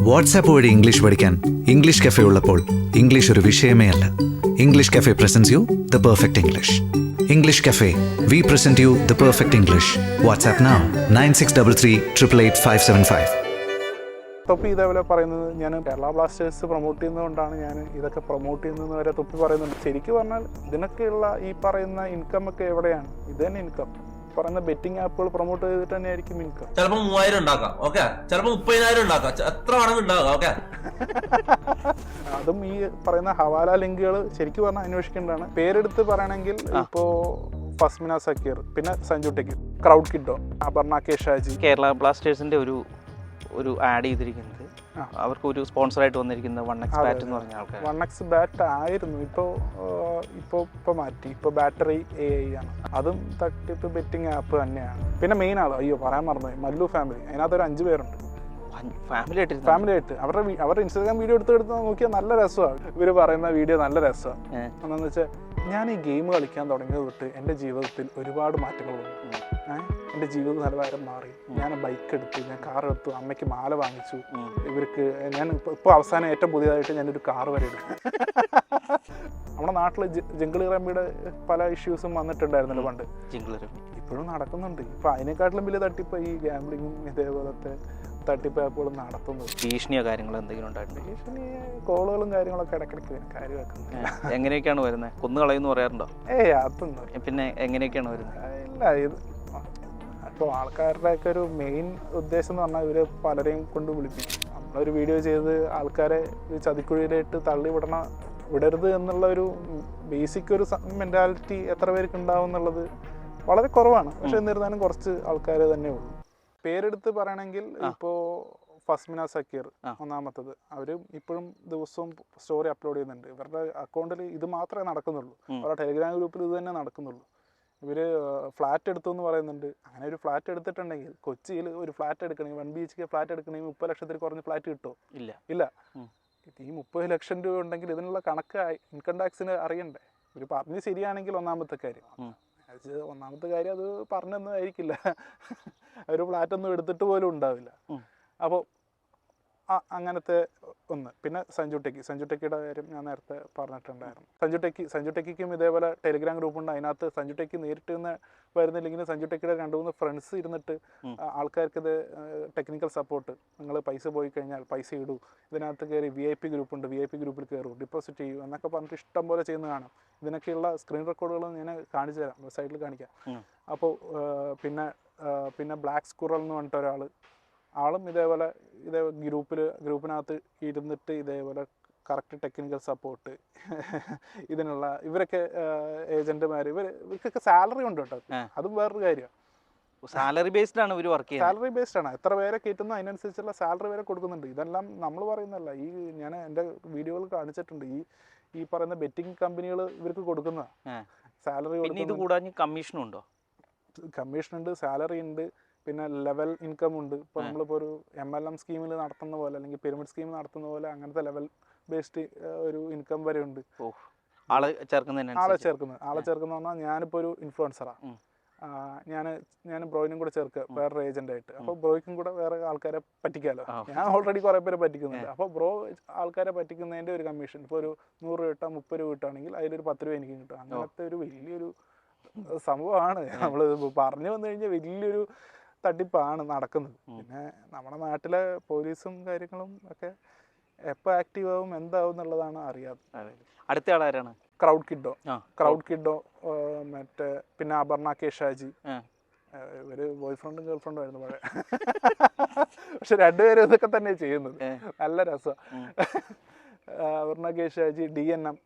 WhatsApp വഴി English പഠിക്കാൻ English cafe ഉള്ളപ്പോൾ ഇംഗ്ലീഷ് ഒരു വിഷയമേ അല്ല. English cafe presents you the perfect English. English cafe, we present you the perfect English. WhatsApp now 9633388575. തൊപ്പി ഇതേപോലെ പറയുന്നത് ഞാൻ കേരള ബ്ലാസ്റ്റേഴ്സ് പ്രൊമോട്ട് ചെയ്യുന്നതുകൊണ്ടാണ് ഞാൻ ഇതൊക്കെ പ്രൊമോട്ട് ചെയ്യുന്നതെന്ന് വരെ തൊപ്പി പറയുന്നുണ്ട്. ശരിക്കും പറഞ്ഞാൽ ഇതിനൊക്കെയുള്ള ഈ പറയുന്ന ഇൻകം ഒക്കെ എവിടെയാണ്? ഇത് തന്നെ ഇൻകം. പറയുന്ന ബെറ്റിംഗ് ആപ്പുകൾ പ്രൊമോട്ട് ചെയ്തിട്ട് തന്നെ ആയിരിക്കും ഇൻകം. ചിലപ്പോൾ 3000 ഉണ്ടാക്കാം, ഓക്കെ, ചിലപ്പോൾ 30,000 ഉണ്ടാക്കാം, എത്ര വേണമെങ്കിൽ ഉണ്ടാകാം, ഓക്കെ. അതും ഈ പറയുന്ന ഹവാല ലിങ്കുകൾ ശരിക്കും പറഞ്ഞാൽ അന്വേഷിക്കേണ്ടതാണ്. പേരെടുത്ത് പറയണമെങ്കിൽ ഇപ്പോ ഫസ്മിന സക്കീർ, പിന്നെ Sanju techy, crowd kiddo, Aparna K Shaji. Kerala ബ്ലാസ്റ്റേഴ്സിന്റെ ഒരു ആഡ് ചെയ്തിരിക്കുന്നത് അവർക്ക് ഒരു സ്പോൺസറായിട്ട് വന്നിരിക്കുന്നത് 1x ബാറ്റ് എന്ന് പറഞ്ഞ ആൾക്കാർ. 1x ബാറ്റ് ആയിരുന്നു, ഇപ്പൊ മാറ്റി. ഇപ്പൊ ബാറ്ററി AI ആണ്. അതും തട്ടിപ്പ് ബെറ്റിംഗ് ആപ്പ് തന്നെയാണ്. പിന്നെ മെയിൻ ആളോ, അയ്യോ പറയാൻ മറന്നുപോയി, മല്ലു ഫാമിലി. അതിനകത്ത് ഒരു 5 പേരുണ്ട് ഫാമിലി ആയിട്ട്. അവരുടെ ഇൻസ്റ്റാഗ്രാം വീഡിയോ എടുത്ത് നോക്കിയാൽ നല്ല രസമാണ്. ഇവര് പറയുന്ന വീഡിയോ നല്ല രസമാണ്. എന്താണെന്ന് വെച്ചാൽ, ഞാൻ ഈ ഗെയിം കളിക്കാൻ തുടങ്ങിയത് തൊട്ട് എൻ്റെ ജീവിതത്തിൽ ഒരുപാട് മാറ്റങ്ങൾ വന്നു. എൻ്റെ ജീവിത നിലവാരം മാറി. ഞാൻ ബൈക്ക് എടുത്തു, ഞാൻ കാർ എടുത്തു, അമ്മയ്ക്ക് മാല വാങ്ങിച്ചു. ഇവർക്ക് ഞാൻ ഇപ്പോൾ അവസാനം ഏറ്റവും പുതിയതായിട്ട് ഞാനൊരു കാർ വരെ എടുത്തു. നമ്മുടെ നാട്ടിൽ ജംഗിളി റമ്മിയുടെ പല ഇഷ്യൂസും വന്നിട്ടുണ്ടായിരുന്നല്ലോ പണ്ട്. ഇപ്പോഴും നടക്കുന്നുണ്ട്. ഇപ്പം അതിനെക്കാട്ടിലും വലിയ തട്ടിപ്പ് ഈ ഗാംബ്ലിങ്ങും ഇതേപോലത്തെ തട്ടിപ്പ് ആപ്പുകളും നടത്തുന്നത്. ഭീഷണിയോ കാര്യങ്ങളോ എന്തെങ്കിലും ഉണ്ടായിട്ടുണ്ട്? ഭീഷണി കോളുകളും കാര്യങ്ങളൊക്കെ ഇടയ്ക്കിടയ്ക്ക് കാര്യമാക്കുന്നത്. എങ്ങനെയൊക്കെയാണ് വരുന്നത്? കൊന്നുകളയെന്ന് പറയാറുണ്ടോ? അതൊന്നും. പിന്നെ എങ്ങനെയൊക്കെയാണ് വരുന്നത്? ഇല്ല, ഇത് ഇപ്പോൾ ആൾക്കാരുടെയൊക്കെ ഒരു മെയിൻ ഉദ്ദേശം എന്ന് പറഞ്ഞാൽ ഇവർ പലരെയും കൊണ്ട് വിളിപ്പിക്കും. നമ്മളൊരു വീഡിയോ ചെയ്ത് ആൾക്കാരെ ചതിക്കുഴിയിലായിട്ട് വിടരുത് എന്നുള്ള ഒരു ബേസിക് ഒരു മെൻറ്റാലിറ്റി എത്ര പേർക്ക് ഉണ്ടാവും എന്നുള്ളത് വളരെ കുറവാണ്. പക്ഷെ എന്നിരുന്നാലും കുറച്ച് ആൾക്കാർ തന്നെ ഉള്ളൂ. പേരെടുത്ത് പറയണമെങ്കിൽ ഇപ്പോൾ ഫസ്മിന സക്കീർ ഒന്നാമത്തത്. അവർ ഇപ്പോഴും ദിവസവും സ്റ്റോറി അപ്ലോഡ് ചെയ്യുന്നുണ്ട്. ഇവരുടെ അക്കൗണ്ടിൽ ഇത് മാത്രമേ നടക്കുന്നുള്ളൂ. അവരുടെ ടെലിഗ്രാം ഗ്രൂപ്പിൽ ഇത് തന്നെ നടക്കുന്നുള്ളൂ. ഇവർ ഫ്ലാറ്റ് എടുത്തു എന്ന് പറയുന്നുണ്ട്. അങ്ങനെ ഒരു ഫ്ലാറ്റ് എടുത്തിട്ടുണ്ടെങ്കിൽ കൊച്ചിയിൽ ഒരു ഫ്ലാറ്റ് എടുക്കണമെങ്കിൽ 1 BHK ഫ്ലാറ്റ് എടുക്കണമെങ്കിൽ 30 ലക്ഷത്തിൽ കുറഞ്ഞ് ഫ്ലാറ്റ് കിട്ടുമോ? ഇല്ല. ഈ 30 ലക്ഷം രൂപ ഉണ്ടെങ്കിൽ ഇതിനുള്ള കണക്ക് ഇൻകം ടാക്സിന് അറിയണ്ടേ? ഇവർ പറഞ്ഞ് ശരിയാണെങ്കിൽ ഒന്നാമത്തെ കാര്യം അത് പറഞ്ഞൊന്നും ആയിരിക്കില്ല. ഒരു ഫ്ലാറ്റൊന്നും എടുത്തിട്ട് പോലും ഉണ്ടാവില്ല. അപ്പോൾ അങ്ങനത്തെ ഒന്ന്. പിന്നെ സഞ്ജു ടെക്കിയുടെ കാര്യം ഞാൻ നേരത്തെ പറഞ്ഞിട്ടുണ്ടായിരുന്നു. സഞ്ജു ടെക്കിക്കും ഇതേപോലെ ടെലിഗ്രാം ഗ്രൂപ്പുണ്ട്. അതിനകത്ത് സഞ്ജു ടെക്കി നേരിട്ട് വരുന്നില്ലെങ്കിലും സഞ്ജു ടെക്കിയുടെ 2-3 ഫ്രണ്ട്സ് ഇരുന്നിട്ട് ആൾക്കാർക്ക് ഇത് ടെക്നിക്കൽ സപ്പോർട്ട്, നിങ്ങൾ പൈസ പോയി കഴിഞ്ഞാൽ പൈസ ഇടൂ, ഇതിനകത്ത് കയറി VIP ഗ്രൂപ്പുണ്ട്, VIP ഗ്രൂപ്പിൽ കയറൂ, ഡെപ്പോസിറ്റ് ചെയ്യൂ എന്നൊക്കെ പറഞ്ഞിട്ട് ഇഷ്ടം പോലെ ചെയ്യുന്ന കാണാം. ഇതിനൊക്കെയുള്ള സ്ക്രീൻ റെക്കോർഡുകൾ ഞാൻ കാണിച്ചു തരാം, വെബ്സൈറ്റിൽ കാണിക്കാം. അപ്പോൾ പിന്നെ ബ്ലാക്ക് സ്കുറൽ എന്ന് പറഞ്ഞിട്ട് ആളും ഇതേപോലെ ഗ്രൂപ്പിനകത്ത് ഇരുന്നിട്ട് ഇതേപോലെ കറക്റ്റ് ടെക്നിക്കൽ സപ്പോർട്ട് ഇതിനുള്ള ഇവരൊക്കെ ഏജന്റുമാർ ഇവർക്കൊക്കെ സാലറി ഉണ്ട് കേട്ടോ. അതും വേറൊരു കാര്യമാണ്. സാലറി ബേസ്ഡ് ആണ് ഇവർ വർക്ക് ചെയ്യുന്നത്. സാലറി ബേസ്ഡ് ആണ്. എത്ര പേരെ കയറ്റുന്നു അതിനനുസരിച്ചുള്ള സാലറി വരെ കൊടുക്കുന്നുണ്ട്. ഇതെല്ലാം നമ്മൾ പറയുന്നതല്ല, ഞാൻ എൻ്റെ വീഡിയോകൾ കാണിച്ചിട്ടുണ്ട്. ഈ പറയുന്ന ബെറ്റിംഗ് കമ്പനികൾ ഇവർക്ക് കൊടുക്കുന്ന സാലറി. ഇത് കൂടാതെ കമ്മീഷനും ഉണ്ടോ? കമ്മീഷൻ ഉണ്ട്, സാലറി ഉണ്ട്, പിന്നെ ലെവൽ ഇൻകം ഉണ്ട്. ഇപ്പോൾ നമ്മളിപ്പോൾ ഒരു MLM സ്കീമിൽ നടത്തുന്ന പോലെ അല്ലെങ്കിൽ പിരമിഡ് സ്കീം നടത്തുന്ന പോലെ അങ്ങനത്തെ ലെവൽ ബേസ്ഡ് ഒരു ഇൻകം വരെ ഉണ്ട്. ആളെ ചേർക്കുന്ന പറഞ്ഞാൽ ഞാനിപ്പോൾ ഒരു ഇൻഫ്ലുവൻസറാണ്. ഞാൻ ബ്രോയിനും കൂടെ ചേർക്കുക വേറൊരു ഏജന്റായിട്ട്. അപ്പോൾ ബ്രോയ്ക്കും കൂടെ വേറെ ആൾക്കാരെ പറ്റിക്കാമല്ലോ. ഞാൻ ഓൾറെഡി കുറേ പേരെ പറ്റിക്കുന്നുണ്ട്. അപ്പോൾ ബ്രോ ആൾക്കാരെ പറ്റിക്കുന്നതിൻ്റെ ഒരു കമ്മീഷൻ ഇപ്പോൾ ഒരു 100 രൂപ കിട്ടാം, 30 രൂപ കിട്ടുകയാണെങ്കിൽ അതിലൊരു 10 രൂപ എനിക്ക് കിട്ടും. അങ്ങനത്തെ ഒരു വലിയൊരു സംഭവമാണ്. നമ്മൾ പറഞ്ഞു വന്നു കഴിഞ്ഞാൽ വലിയൊരു തട്ടിപ്പാണ് നടക്കുന്നത്. പിന്നെ നമ്മുടെ നാട്ടിലെ പോലീസും കാര്യങ്ങളും ഒക്കെ എപ്പോൾ ആക്റ്റീവ് ആവും എന്താവും എന്നുള്ളതാണ് അറിയാതെ. അടുത്ത ആളാരാണ്? ക്രൗഡ് കിഡോ മറ്റേ പിന്നെ അപർണ കെ ഷാജി. ഇവര് ബോയ് ഫ്രണ്ടും ഗേൾ ഫ്രണ്ടും ആയിരുന്നു പഴയ. പക്ഷെ രണ്ടുപേരും ഇതൊക്കെ തന്നെ ചെയ്യുന്നത്. നല്ല രസമാണ്. Aparna K Shaji, DNM.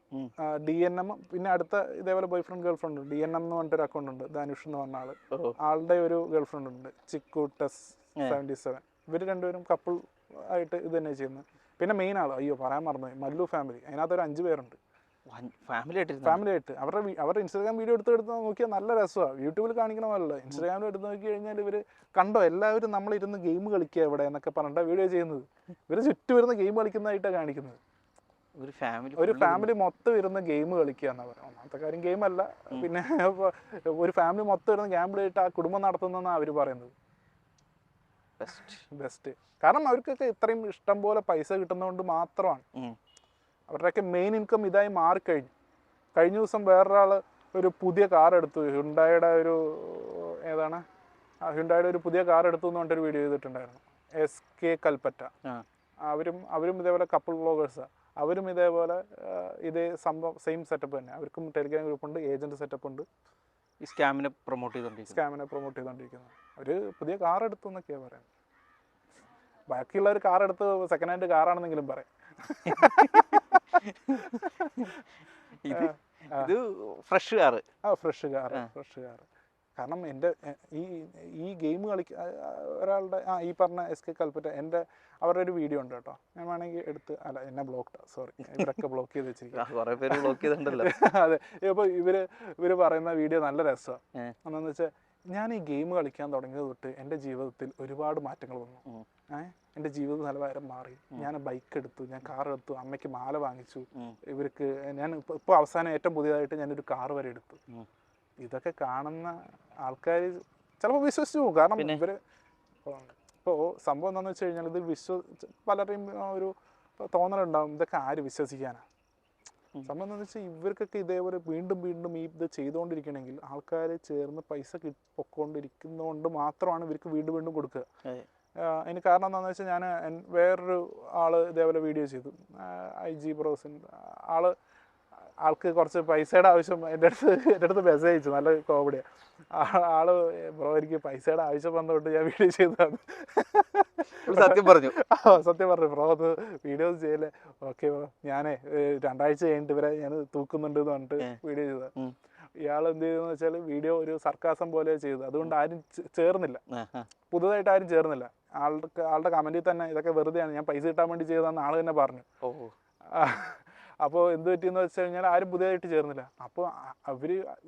പിന്നെ അടുത്ത ഇതേപോലെ ബോയ് ഫ്രണ്ട് ഗേൾ ഫ്രണ്ട് ഉണ്ട്. DNM എന്ന് പറഞ്ഞിട്ടൊരു അക്കൗണ്ട് ഉണ്ട്. ധനുഷ് എന്ന് പറഞ്ഞ ആളുടെ ഒരു ഗേൾ ഫ്രണ്ട് ഉണ്ട്, ചിക്കു ടെസ് 77. ഇവർ രണ്ടുപേരും കപ്പിൾ ആയിട്ട് ഇത് തന്നെ ചെയ്യുന്നത്. പിന്നെ മെയിൻ ആളോ, അയ്യോ പറയാൻ മറന്നുപോയി, മല്ലു ഫാമിലി. അതിനകത്ത് ഒരു 5 പേരുണ്ട് ഫാമിലി ആയിട്ട്. അവരുടെ ഇൻസ്റ്റാഗ്രാം വീഡിയോ എടുത്ത് നോക്കിയാൽ നല്ല രസമാണ്. യൂട്യൂബിൽ കാണിക്കണ പോലല്ലോ. ഇൻസ്റ്റാഗ്രാമിൽ എടുത്ത് നോക്കി കഴിഞ്ഞാൽ ഇവർ കണ്ടോ എല്ലാവരും നമ്മളിരുന്ന് ഗെയിം കളിക്കുക ഇവിടെ എന്നൊക്കെ പറഞ്ഞിട്ടാണ് വീഡിയോ ചെയ്യുന്നത്. ഇവർ ചുറ്റും ഇരുന്ന് ഗെയിം കളിക്കുന്നതായിട്ടാണ് കാണിക്കുന്നത്. ഒരു ഫാമിലി മൊത്തം ഇരുന്ന് ഗെയിം കളിക്കുക എന്നാ പറയുക. ഒന്നാമത്തെ കാര്യം ഗെയിം അല്ല, പിന്നെ ഒരു ഫാമിലി മൊത്തം ഇരുന്ന് ഗാംബിൾ ആയിട്ട് ആ കുടുംബം നടത്തുന്നതെന്നാണ് അവർ പറയുന്നത്. ബെസ്റ്റ്. കാരണം അവർക്കൊക്കെ ഇത്രയും ഇഷ്ടം പോലെ പൈസ കിട്ടുന്നതുകൊണ്ട് മാത്രമാണ്. അവരുടെയൊക്കെ മെയിൻ ഇൻകം ഇതായി മാറിക്കഴിഞ്ഞു. കഴിഞ്ഞ ദിവസം വേറൊരാൾ ഒരു പുതിയ കാർ എടുത്തു, ഹ്യുണ്ടായുടെ ഒരു ഏതാണ് ഹ്യുണ്ടായുടെ ഒരു പുതിയ കാർ എടുത്തു എന്ന് പറഞ്ഞിട്ടൊരു വീഡിയോ ചെയ്തിട്ടുണ്ടായിരുന്നു, SK കൽപ്പറ്റ. അവരും ഇതേപോലെ കപ്പിൾ വ്ളോഗേഴ്സാണ്. അവരും ഇതേപോലെ ഇതേ സംഭവം സെയിം സെറ്റപ്പ് തന്നെ. അവർക്കും ടെലിഗ്രാം ഗ്രൂപ്പുണ്ട്, ഏജന്റ് സെറ്റപ്പ് ഉണ്ട്. ഈ സ്കാമിനെ പ്രൊമോട്ട് ചെയ്തുകൊണ്ടിരിക്കുന്നത്. അവർ പുതിയ കാർ എടുത്തു എന്നൊക്കെയാണ് പറയുന്നത്. ബാക്കിയുള്ളവർ കാർ എടുത്ത് സെക്കൻഡ് ഹാൻഡ് കാറാണെന്നെങ്കിലും പറയാം. ഇത് ഫ്രഷ് കാറ്. Fresh car. കാരണം എൻ്റെ ഈ ഗെയിം ഒരാളുടെ ഈ പറഞ്ഞ SK കൽപ്പറ്റ അവരുടെ ഒരു വീഡിയോ ഉണ്ട് കേട്ടോ. ഞാൻ വേണമെങ്കിൽ എടുത്ത് എന്നെ സോറി ഇവരൊക്കെ ബ്ലോക്ക് ചെയ്ത് വെച്ചിരിക്കും. അതെ, ഇപ്പോൾ ഇവര് പറയുന്ന വീഡിയോ നല്ല രസമാണ്. എന്താണെന്ന് വെച്ചാൽ, ഞാൻ ഈ ഗെയിം കളിക്കാൻ തുടങ്ങിയത് തൊട്ട് എൻ്റെ ജീവിതത്തിൽ ഒരുപാട് മാറ്റങ്ങൾ വന്നു. എൻ്റെ ജീവിത നിലവാരം മാറി. ഞാൻ ബൈക്ക് എടുത്തു, ഞാൻ കാർ എടുത്തു, അമ്മയ്ക്ക് മാല വാങ്ങിച്ചു. ഇവർക്ക് ഞാൻ ഇപ്പോൾ അവസാനം ഏറ്റവും പുതിയതായിട്ട് ഞാനൊരു കാർ വരെ എടുത്തു. ഇതൊക്കെ കാണുന്ന ആൾക്കാർ ചിലപ്പോൾ വിശ്വസിച്ചു പോകും. കാരണം ഇവർ ഇപ്പോൾ സംഭവം എന്താണെന്ന് വെച്ച് കഴിഞ്ഞാൽ, ഇത് പലരെയും ഒരു തോന്നലുണ്ടാവും, ഇതൊക്കെ ആര് വിശ്വസിക്കാനാണ്. സംഭവം എന്താണെന്ന് വെച്ചാൽ, ഇവർക്കൊക്കെ ഇതേപോലെ വീണ്ടും ഇത് ചെയ്തുകൊണ്ടിരിക്കണമെങ്കിൽ ആൾക്കാർ ചേർന്ന് പൈസ പൊക്കോണ്ടിരിക്കുന്നതുകൊണ്ട് മാത്രമാണ് ഇവർക്ക് വീണ്ടും കൊടുക്കുക. അതിന് കാരണം എന്താണെന്ന് വെച്ചാൽ, ഞാൻ വേറൊരു ഇതേപോലെ വീഡിയോ ചെയ്തു, IG ബ്രോസിൻ. ആൾക്ക് കുറച്ച് പൈസയുടെ ആവശ്യം എൻ്റെ അടുത്ത് മെസ്സേജ് അയച്ചു, നല്ല കോമഡിയാണ്. ബ്രോ എനിക്ക് പൈസയുടെ ആവശ്യം വന്നതുകൊണ്ട് ഞാൻ വീഡിയോ ചെയ്തതാണ്. സത്യം പറഞ്ഞു ബ്രോ അത് വീഡിയോസ് ചെയ്യല്ലേ. ഓക്കെ ബ്രോ, ഞാനേ 2 ആഴ്ച കഴിഞ്ഞിട്ട് ഇവരെ ഞാൻ തൂക്കുന്നുണ്ട് എന്ന് പറഞ്ഞിട്ട് വീഡിയോ ചെയ്തതാണ്. ഇയാൾ എന്ത് ചെയ്തെന്ന് വെച്ചാൽ, വീഡിയോ ഒരു സർക്കാസം പോലെ ചെയ്തു. അതുകൊണ്ട് ആരും ചേർന്നില്ല, പുതുതായിട്ട് ആരും ചേർന്നില്ല. ആളുടെ കമന്റിൽ തന്നെ ഇതൊക്കെ വെറുതെയാണ്, ഞാൻ പൈസ കിട്ടാൻ വേണ്ടി ചെയ്തതെന്ന് ആൾ തന്നെ പറഞ്ഞു. അപ്പോൾ എന്ത് പറ്റിയെന്ന് വെച്ച് കഴിഞ്ഞാൽ, ആരും പുതിയതായിട്ട് ചേർന്നില്ല. അപ്പോൾ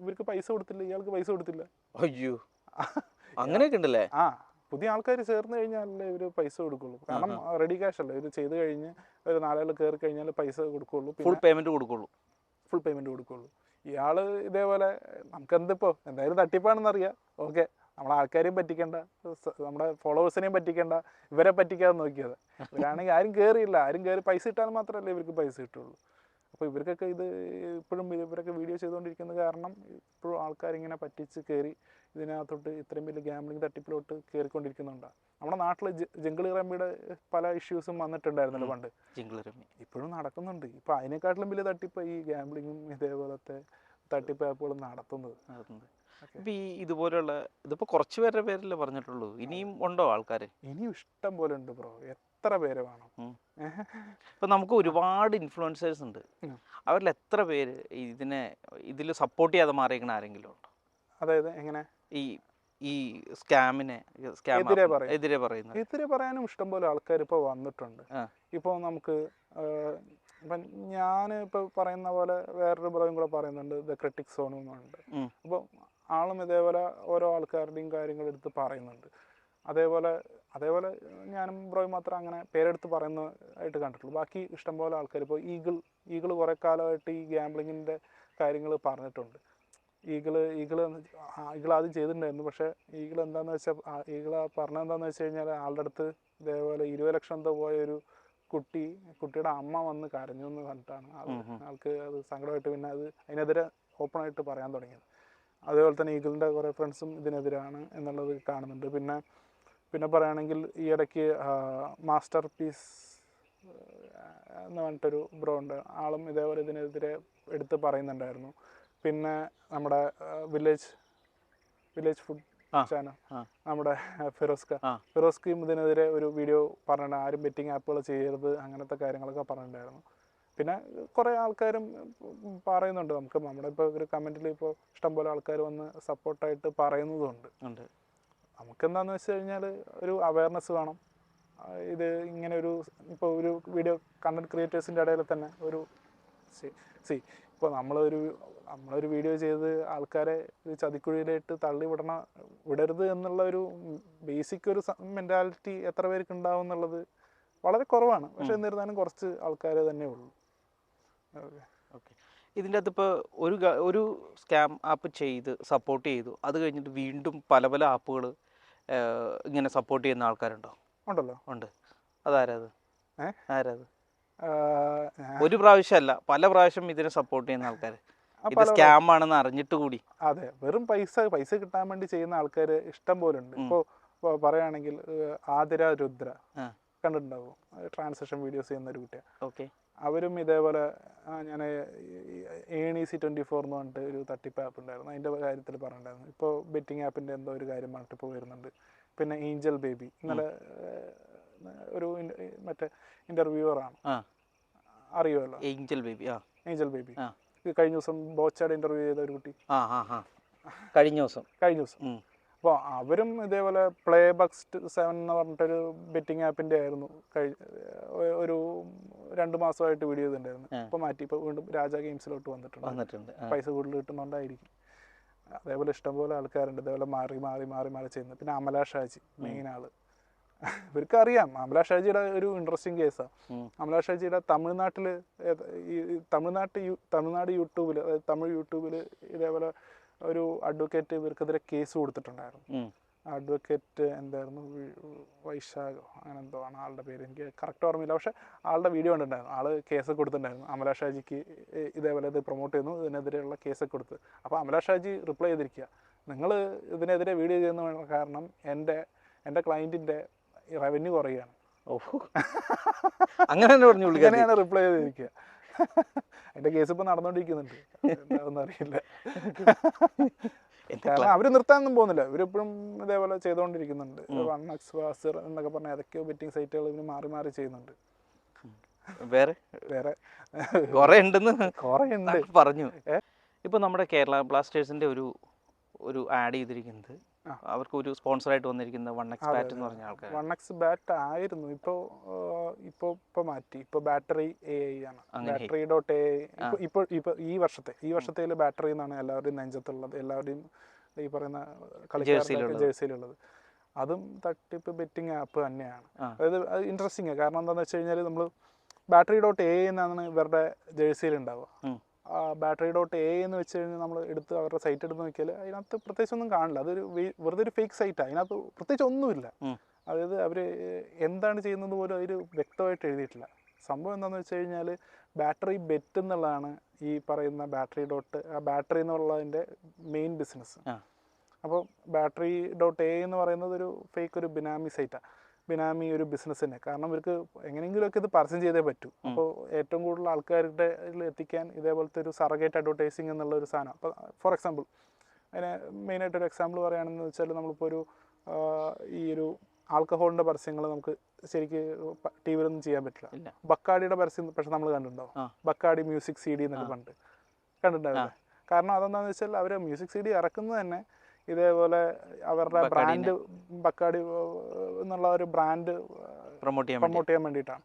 ഇവർക്ക് പൈസ കൊടുത്തില്ല, ഇയാൾക്ക് പൈസ കൊടുത്തില്ല. അയ്യോ, അങ്ങനെയൊക്കെ ഉണ്ടല്ലേ. പുതിയ ആൾക്കാർ ചേർന്ന് കഴിഞ്ഞാലല്ലേ ഇവർ പൈസ കൊടുക്കുള്ളൂ. കാരണം റെഡി ക്യാഷ് അല്ലേ ഇവർ ചെയ്ത് കഴിഞ്ഞ് ഒരു 4 ആൾ കയറി കഴിഞ്ഞാൽ പൈസ കൊടുക്കുള്ളൂ, ഫുൾ പേയ്മെന്റ് കൊടുക്കുള്ളൂ. ഇയാൾ ഇതേപോലെ നമുക്കെന്തിപ്പോൾ എന്തായാലും തട്ടിപ്പാണെന്നറിയാം. ഓക്കെ, നമ്മളെ ആൾക്കാരെയും പറ്റിക്കണ്ട, നമ്മുടെ ഫോളോവേഴ്സിനെയും പറ്റിക്കണ്ട, ഇവരെ പറ്റിക്കാതെ നോക്കിയത്. ഇവരാണെങ്കിൽ ആരും കയറിയില്ല. ആരും കയറി പൈസ ഇട്ടാൽ മാത്രമല്ലേ ഇവർക്ക് പൈസ കിട്ടുള്ളൂ. അപ്പോൾ ഇവർക്കൊക്കെ ഇപ്പോഴും ഇവരൊക്കെ വീഡിയോ ചെയ്തുകൊണ്ടിരിക്കുന്നത് കാരണം ഇപ്പോഴും ആൾക്കാരിങ്ങനെ പറ്റിച്ച് കയറി ഇതിനകത്തോട്ട് ഇത്രയും വലിയ ഗാംബ്ലിംഗ് തട്ടിപ്പിലോട്ട് കയറിക്കൊണ്ടിരിക്കുന്നുണ്ടാണ്. നമ്മുടെ നാട്ടിൽ ജംഗിൾ റമ്മിയുടെ പല ഇഷ്യൂസും വന്നിട്ടുണ്ടായിരുന്നല്ലോ പണ്ട്. ഇപ്പോഴും നടക്കുന്നുണ്ട്. ഇപ്പോൾ അതിനെക്കാട്ടിലും വലിയ തട്ടിപ്പ് ഈ ഗാംബ്ലിങ്ങും ഇതേപോലത്തെ തട്ടിപ്പ് ആപ്പുകളും നടത്തുന്നത്. ഇപ്പം ഇതുപോലെയുള്ള ഇതിപ്പോൾ കുറച്ച് പേരുടെ പേരല്ലേ പറഞ്ഞിട്ടുള്ളൂ, ഇനിയും ഉണ്ടോ ആൾക്കാർ? ഇനിയും ഇഷ്ടം പോലെ ഉണ്ട് ബ്രോ, എത്ര പേര് വേണം. ഇപ്പം നമുക്ക് ഒരുപാട് ഇൻഫ്ലുവൻസേഴ്സ് ഉണ്ട്, അവരിൽ എത്ര പേര് ഇതിൽ സപ്പോർട്ട് ചെയ്യാതെ മാറിയിരിക്കണ ആരെങ്കിലും ഉണ്ടോ? അതായത് എങ്ങനെ ഈ സ്കാമിനെ എതിരെ പറയാനും ഇഷ്ടം പോലെ ആൾക്കാർ ഇപ്പോൾ വന്നിട്ടുണ്ട്. ഇപ്പോൾ നമുക്ക് ഇപ്പം ഞാനിപ്പോൾ പറയുന്ന പോലെ വേറൊരു ബ്രോയും കൂടെ പറയുന്നുണ്ട്, ദ ക്രിട്ടിക് സോൺ എന്നുണ്ട്. അപ്പോൾ ആളും ഇതേപോലെ ഓരോ ആൾക്കാരുടെയും കാര്യങ്ങൾ എടുത്ത് പറയുന്നുണ്ട്. അതേപോലെ ഞാനും ബ്രോയും മാത്രം അങ്ങനെ പേരെടുത്ത് പറയുന്നതായിട്ട് കണ്ടിട്ടുള്ളൂ. ബാക്കി ഇഷ്ടംപോലെ ആൾക്കാർ ഇപ്പോൾ ഈഗിൾ കുറേ കാലമായിട്ട് ഈ ഗാംബ്ലിങ്ങിൻ്റെ കാര്യങ്ങൾ പറഞ്ഞിട്ടുണ്ട്. ഈഗിൾ ആദ്യം ചെയ്തിട്ടുണ്ടായിരുന്നു. പക്ഷേ ഈഗിൾ എന്താണെന്ന് വെച്ചാൽ പറഞ്ഞതെന്താണെന്ന് വെച്ച് കഴിഞ്ഞാൽ, ആളുടെ അടുത്ത് ഇതേപോലെ 20 ലക്ഷം എന്തോ പോയൊരു കുട്ടിയുടെ അമ്മ വന്ന് കരഞ്ഞു എന്ന് പറഞ്ഞിട്ടാണ് ആൾക്ക് അത് സങ്കടമായിട്ട് പിന്നെ അതിനെതിരെ ഓപ്പണായിട്ട് പറയാൻ തുടങ്ങിയത്. അതേപോലെ തന്നെ ഈഗിളിൻ്റെ കുറേ ഫ്രണ്ട്സും ഇതിനെതിരാണ് എന്നുള്ളത് കാണുന്നുണ്ട്. പിന്നെ പറയുകയാണെങ്കിൽ ഈ ഇടയ്ക്ക് മാസ്റ്റർ പീസ് എന്ന് പറഞ്ഞിട്ടൊരു ബ്രോ ഉണ്ട്, ആളും ഇതേപോലെ ഇതിനെതിരെ എടുത്ത് പറയുന്നുണ്ടായിരുന്നു. പിന്നെ നമ്മുടെ വില്ലേജ് ഫുഡ് ചാനൽ നമ്മുടെ ഫിറോസ്കയും ഇതിനെതിരെ ഒരു വീഡിയോ പറഞ്ഞിട്ടുണ്ട്, ആരും ബെറ്റിംഗ് ആപ്പുകൾ ചെയ്യരുത് അങ്ങനത്തെ കാര്യങ്ങളൊക്കെ പറഞ്ഞിട്ടുണ്ടായിരുന്നു. പിന്നെ കുറേ ആൾക്കാരും പറയുന്നുണ്ട്, നമ്മുടെ ഇപ്പോൾ ഒരു കമൻറ്റിൽ ഇപ്പോൾ ഇഷ്ടംപോലെ ആൾക്കാർ വന്ന് സപ്പോർട്ടായിട്ട് പറയുന്നതുണ്ട്. നമുക്കെന്താണെന്ന് വെച്ച് കഴിഞ്ഞാൽ ഒരു അവയർനെസ് വേണം. ഇത് ഇങ്ങനെ ഇപ്പോൾ ഒരു വീഡിയോ കണ്ടന്റ് ക്രിയേറ്റേഴ്സിൻ്റെ ഇടയിൽ തന്നെ ഇപ്പോൾ നമ്മളൊരു വീഡിയോ ചെയ്ത് ആൾക്കാരെ ഒരു ചതിക്കുഴിയിലേക്ക് വിടരുത് എന്നുള്ള ഒരു ബേസിക് ഒരു മെൻറ്റാലിറ്റി എത്ര പേർക്ക് ഉണ്ടാവും എന്നുള്ളത് വളരെ കുറവാണ്. പക്ഷെ എന്നിരുന്നാലും കുറച്ച് ആൾക്കാർ തന്നെ ഉള്ളൂ. ഓക്കെ, ഇതിൻ്റെ അകത്ത് ഇപ്പോൾ ഒരു സ്കാം ആപ്പ് സപ്പോർട്ട് ചെയ്തു, അത് കഴിഞ്ഞിട്ട് വീണ്ടും പല ആപ്പുകൾ ഇങ്ങനെ സപ്പോർട്ട് ചെയ്യുന്ന ആൾക്കാരുണ്ടോ? ഉണ്ടല്ലോ. ഉണ്ട്. അതാരത്? ആരത്? ഞാൻ ഒരു പ്രാവശ്യമല്ല, പല പ്രാവശ്യം ഇതിനെ സപ്പോർട്ട് ചെയ്യുന്ന ആൾക്കാർ, ഇത് സ്കാം ആണെന്ന് അറിഞ്ഞിട്ട് കൂടി. അതെ, വെറും പൈസ കിട്ടാൻ വേണ്ടി ചെയ്യുന്ന ആൾക്കാർ ഇഷ്ടം പോലെ ഉണ്ട്. ഇപ്പോൾ പറയുകയാണെങ്കിൽ ആതിര രുദ്ര കണ്ടിട്ടുണ്ടാവും, ട്രാൻസാക്ഷൻ വീഡിയോസ് ചെയ്യുന്ന ഒരു കുട്ടിയാണ്. ഓക്കെ. അവരും ഇതേപോലെ ഞാൻ ANEC24 എന്ന് പറഞ്ഞിട്ട് ഒരു തട്ടിപ്പ് ആപ്പ് ഉണ്ടായിരുന്നു, അതിൻ്റെ കാര്യത്തിൽ പറഞ്ഞിട്ടുണ്ടായിരുന്നു. ഇപ്പോൾ ബെറ്റിംഗ് ആപ്പിൻ്റെ എന്തോ ഒരു കാര്യം പറഞ്ഞിട്ട് ഇപ്പോൾ വരുന്നുണ്ട്. പിന്നെ ഏഞ്ചൽ ബേബി, ഇന്നലെ ഒരു മറ്റേ ഇൻ്റർവ്യൂവറാണ്, അറിയുമല്ലോ ഏഞ്ചൽ ബേബി. ഏഞ്ചൽ ബേബി കഴിഞ്ഞ ദിവസം ബോച്ചയുടെ ഇൻ്റർവ്യൂ ചെയ്ത ഒരു കുട്ടി, കഴിഞ്ഞ ദിവസം. അപ്പോൾ അവരും ഇതേപോലെ പ്ലേ ബക്സ് 7 എന്ന് പറഞ്ഞിട്ടൊരു ബെറ്റിംഗ് ആപ്പിൻ്റെ ആയിരുന്നു. ഒരു 2 മാസമായിട്ട് വീഡിയോ ചെയ്തിട്ടുണ്ടായിരുന്നു. ഇപ്പോൾ മാറ്റി, ഇപ്പോൾ വീണ്ടും രാജ ഗെയിംസിലോട്ട് വന്നിട്ടുണ്ട്. പൈസ കൂടുതൽ കിട്ടുന്നുണ്ടായിരിക്കും. അതേപോലെ ഇഷ്ടംപോലെ ആൾക്കാരുണ്ട് ഇതേപോലെ മാറി ചെയ്യുന്നത്. പിന്നെ അമല ഷാജി മെയിൻ ആള്, ഇവർക്കറിയാം. അമല ഷാജിയുടെ ഒരു ഇൻട്രസ്റ്റിംഗ് കേസാണ്. അമല ഷാജിയുടെ തമിഴ്നാട് യൂട്യൂബിൽ, അതായത് തമിഴ് യൂട്യൂബിൽ ഇതേപോലെ ഒരു അഡ്വക്കേറ്റ് ഇവർക്കെതിരെ കേസ് കൊടുത്തിട്ടുണ്ടായിരുന്നു. അഡ്വക്കേറ്റ് എന്തായിരുന്നു, വൈശാഖോ അങ്ങനെ എന്തോ ആണ് ആളുടെ പേര്, എനിക്ക് കറക്റ്റ് ഓർമ്മയില്ല. പക്ഷേ ആളുടെ വീഡിയോ കണ്ടിട്ടുണ്ടായിരുന്നു. ആൾ കേസൊക്കെ കൊടുത്തിട്ടുണ്ടായിരുന്നു. അമല ഷാജിക്ക് ഇതേപോലെ ഇത് പ്രൊമോട്ട് ചെയ്യുന്നു, ഇതിനെതിരെയുള്ള കേസൊക്കെ കൊടുത്ത്. അപ്പോൾ അമല ഷാജി റിപ്ലൈ ചെയ്തിരിക്കുക, നിങ്ങൾ ഇതിനെതിരെ വീഡിയോ ചെയ്യുന്ന കാരണം എൻ്റെ ക്ലയൻറ്റിൻ്റെ റവന്യൂ കുറയുകയാണ്. അങ്ങനെയാണ് റിപ്ലൈ ചെയ്തിരിക്കുക. അതിൻ്റെ കേസ് ഇപ്പോൾ നടന്നുകൊണ്ടിരിക്കുന്നുണ്ട്, എന്താണെന്ന് അറിയില്ല. കാരണം അവർ നിർത്താനൊന്നും പോകുന്നില്ല, ഇവരെപ്പോഴും ഇതേപോലെ ചെയ്തുകൊണ്ടിരിക്കുന്നുണ്ട്. 1x വാസർ എന്നൊക്കെ പറഞ്ഞാൽ ഏതൊക്കെയോ ബെറ്റിംഗ് സൈറ്റുകൾ ഇവർ മാറി ചെയ്യുന്നുണ്ട്. വേറെ കുറേ ഉണ്ട് പറഞ്ഞു. ഇപ്പോൾ നമ്മുടെ കേരള ബ്ലാസ്റ്റേഴ്സിൻ്റെ ഒരു ആഡ് ചെയ്തിരിക്കുന്നത്, അവർക്ക് ഒരു സ്പോൺസറായിട്ട് വന്നിരിക്കുന്ന 1x ബാറ്റ് എന്ന് പറഞ്ഞ ആൾക്കാർ. 1x ബാറ്റ് ആയിരുന്നു, ഇപ്പോൾ മാറ്റി. ഇപ്പോൾ ബാറ്ററി AI ആണ്, battery.ai. ഇപ്പോൾ ഈ വർഷത്തെ ബാറ്ററി എന്നാണ് എല്ലാവരുടെയും നെഞ്ചത്തുള്ളത്, എല്ലാവരുടെയും ഈ പറയുന്ന കളിക്കാരുടെ ജേഴ്സിയിലുള്ളത്. അതും തട്ടിപ്പ് ബെറ്റിംഗ് ആപ്പ് തന്നെയാണ്. അതായത് അത് ഇൻട്രസ്റ്റിംഗ്. കാരണം എന്താണെന്ന് വെച്ച് കഴിഞ്ഞാൽ നമ്മൾ battery.ai എന്നാണ് ഇവരുടെ ജേഴ്സിയിൽ ഉണ്ടാവുക. battery.ai എന്ന് വെച്ച് കഴിഞ്ഞാൽ നമ്മൾ എടുത്ത് അവരുടെ സൈറ്റ് എടുത്ത് നോക്കിയാൽ അതിനകത്ത് പ്രത്യേകിച്ച് ഒന്നും കാണില്ല. അതൊരു വെറുതെ ഒരു ഫേക്ക് സൈറ്റാണ്, അതിനകത്ത് പ്രത്യേകിച്ച് ഒന്നുമില്ല. അതായത് അവർ എന്താണ് ചെയ്യുന്നത് പോലും അതിൽ വ്യക്തമായിട്ട് എഴുതിയിട്ടില്ല. സംഭവം എന്താണെന്ന് വെച്ച് കഴിഞ്ഞാൽ ബാറ്ററി ബെറ്റ് എന്നുള്ളതാണ് ഈ പറയുന്ന ബാറ്ററി എന്നുള്ളതിൻ്റെ മെയിൻ ബിസിനസ്. അപ്പോൾ battery.ai എന്ന് പറയുന്നത് ഒരു ഫേക്ക്, ഒരു ബിനാമി സൈറ്റാണ്. ബിനാമി ഒരു ബിസിനസ് തന്നെ. കാരണം ഇവർക്ക് എങ്ങനെയെങ്കിലുമൊക്കെ ഇത് പരസ്യം ചെയ്തേ പറ്റൂ. അപ്പോൾ ഏറ്റവും കൂടുതൽ ആൾക്കാരുടെ എത്തിക്കാൻ ഇതേപോലത്തെ ഒരു സറഗേറ്റ് അഡ്വർടൈസിങ് എന്നുള്ള ഒരു സാധനം. അപ്പോൾ ഫോർ എക്സാമ്പിൾ, അതിന് മെയിനായിട്ടൊരു എക്സാമ്പിൾ പറയുകയാണെന്ന് വെച്ചാൽ, നമ്മളിപ്പോൾ ഈ ഒരു ആൽക്കഹോളിൻ്റെ പരസ്യങ്ങൾ നമുക്ക് ശരിക്ക് TV-ലൊന്നും ചെയ്യാൻ പറ്റില്ല. ബക്കാഡിയുടെ പരസ്യം പക്ഷെ നമ്മൾ കണ്ടിട്ടുണ്ടാവും, ബക്കാഡി മ്യൂസിക് CD എന്നൊക്കെ കണ്ടിട്ടുണ്ടാവില്ല. കാരണം അതെന്താണെന്ന് വെച്ചാൽ അവർ മ്യൂസിക് CD ഇറക്കുന്നത് തന്നെ ഇതേപോലെ അവരുടെ ബ്രാൻഡ്, ബക്കാഡി എന്നുള്ള ഒരു ബ്രാൻഡ് പ്രൊമോട്ട് ചെയ്യാൻ വേണ്ടിയിട്ടാണ്.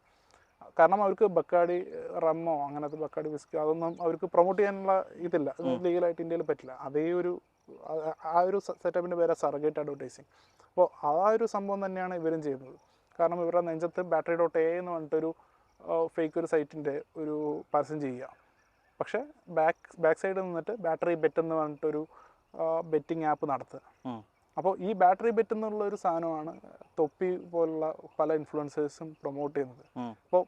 കാരണം അവർക്ക് ബക്കാഡി റമ്മോ അങ്ങനത്തെ ബക്കാഡി വിസ്കി അതൊന്നും അവർക്ക് പ്രൊമോട്ട് ചെയ്യാനുള്ള ഇതില്ല, ലീഗലായിട്ട് ഇന്ത്യയിൽ പറ്റില്ല. ആ ഒരു സെറ്റപ്പിൻ്റെ പേരാണ് സറഗേറ്റ് അഡ്വർടൈസിങ്. അപ്പോൾ ആ ഒരു സംഭവം തന്നെയാണ് ഇവരും ചെയ്യുന്നത്. കാരണം ഇവരുടെ നെഞ്ചത്ത് battery.ai എന്ന് പറഞ്ഞിട്ടൊരു ഫേക്ക് ഒരു സൈറ്റിൻ്റെ ഒരു പരസ്യം ചെയ്യുക. പക്ഷേ ബാക്ക് സൈഡിൽ നിന്നിട്ട് ബാറ്ററി ബെറ്റ് എന്ന് പറഞ്ഞിട്ടൊരു ബെറ്റിംഗ് ആപ്പ് നടത്തുക. അപ്പോൾ ഈ ബാറ്ററി ബെറ്റ് എന്നുള്ള ഒരു സാധനമാണ് തൊപ്പി പോലുള്ള പല ഇൻഫ്ലുവൻസേഴ്സും പ്രൊമോട്ട് ചെയ്യുന്നത്. അപ്പോൾ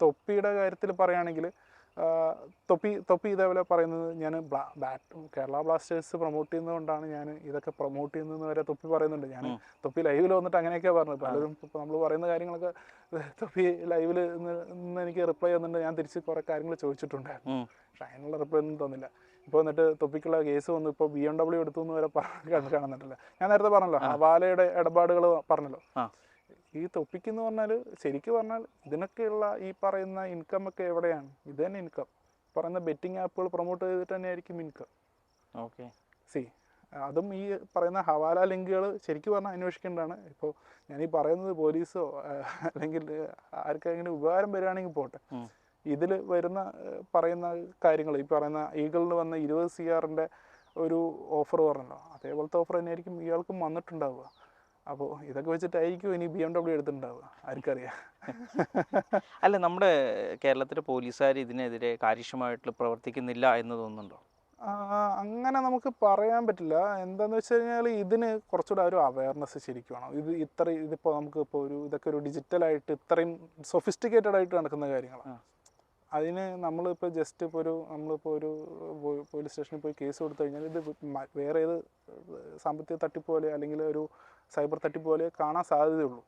തൊപ്പിയുടെ കാര്യത്തിൽ പറയുകയാണെങ്കിൽ തൊപ്പി ഇതേപോലെ പറയുന്നത്, ഞാൻ കേരള ബ്ലാസ്റ്റേഴ്സ് പ്രൊമോട്ട് ചെയ്യുന്നതുകൊണ്ടാണ് ഞാൻ ഇതൊക്കെ പ്രൊമോട്ട് ചെയ്യുന്നതെന്ന് വരെ തൊപ്പി പറയുന്നുണ്ട്. ഞാൻ തൊപ്പി ലൈവിൽ വന്നിട്ട് അങ്ങനെയൊക്കെയാണ് പറഞ്ഞത്. പലരും ഇപ്പോൾ നമ്മൾ പറയുന്ന കാര്യങ്ങളൊക്കെ തൊപ്പി ലൈവിൽ നിന്ന് എനിക്ക് റിപ്ലൈ ചെയ്യുന്നുണ്ട്. ഞാൻ തിരിച്ച് കുറേ കാര്യങ്ങൾ ചോദിച്ചിട്ടുണ്ടായിരുന്നു, പക്ഷെ അതിനുള്ള റിപ്ലൈ ഒന്നും തന്നില്ല. ഇപ്പോൾ എന്നിട്ട് തൊപ്പിക്കുള്ള കേസ് വന്നു, ഇപ്പോൾ BMW എടുത്തു എന്ന് വരെ കാണുന്നുണ്ടല്ലോ. ഞാൻ നേരത്തെ പറഞ്ഞല്ലോ, ഹവാലയുടെ ഇടപാടുകൾ പറഞ്ഞല്ലോ. ഈ തൊപ്പിക്കെന്ന് പറഞ്ഞാൽ ശരിക്കും പറഞ്ഞാൽ ഇതിനൊക്കെയുള്ള ഈ പറയുന്ന ഇൻകം ഒക്കെ എവിടെയാണ്? ഇത് തന്നെ ഇൻകം. പറയുന്ന ബെറ്റിംഗ് ആപ്പുകൾ പ്രൊമോട്ട് ചെയ്തിട്ട് തന്നെ ആയിരിക്കും ഇൻകം. ഓക്കെ, അതും ഈ പറയുന്ന ഹവാല ലിങ്കുകൾ ശരിക്കും പറഞ്ഞാൽ അന്വേഷിക്കേണ്ടതാണ്. ഇപ്പോൾ ഞാനീ പറയുന്നത് പോലീസോ അല്ലെങ്കിൽ ആർക്കെങ്കിലും ഉപകാരം വരികയാണെങ്കിൽ പോട്ടെ, ഇതിൽ പറയുന്ന കാര്യങ്ങൾ, ഈ പറയുന്ന ഈഗിളിന് വന്ന 20 CR ഒരു ഓഫർ പറഞ്ഞല്ലോ, അതേപോലത്തെ ഓഫർ തന്നെയായിരിക്കും ഇയാൾക്കും വന്നിട്ടുണ്ടാവുക. അപ്പോൾ ഇതൊക്കെ വെച്ചിട്ടായിരിക്കും ഇനി BMW എടുത്തിട്ടുണ്ടാവുക, ആർക്കറിയാം. അല്ല, നമ്മുടെ കേരളത്തിലെ പോലീസുകാർ ഇതിനെതിരെ കാര്യക്ഷമമായിട്ട് പ്രവർത്തിക്കുന്നില്ല എന്ന് തോന്നുന്നുണ്ടോ? അങ്ങനെ നമുക്ക് പറയാൻ പറ്റില്ല. എന്താണെന്ന് വെച്ച് കഴിഞ്ഞാൽ ഇതിന് കുറച്ചുകൂടെ ഒരു അവയർനെസ് ശരിക്കും വേണം. ഇതിപ്പോൾ നമുക്കിപ്പോൾ ഇതൊക്കെ ഒരു ഡിജിറ്റലായിട്ട് ഇത്രയും സൊഫിസ്റ്റിക്കേറ്റഡ് ആയിട്ട് നടക്കുന്ന കാര്യങ്ങളാണ്. അതിന് നമ്മളിപ്പോൾ ജസ്റ്റ് നമ്മളിപ്പോൾ ഒരു പോലീസ് സ്റ്റേഷനിൽ പോയി കേസ് കൊടുത്തു കഴിഞ്ഞാൽ ഇത് വേറെ ഏത് സാമ്പത്തിക തട്ടിപ്പ് പോലെ അല്ലെങ്കിൽ ഒരു സൈബർ തട്ടിപ്പ് പോലെ കാണാൻ സാധ്യതയുള്ളൂ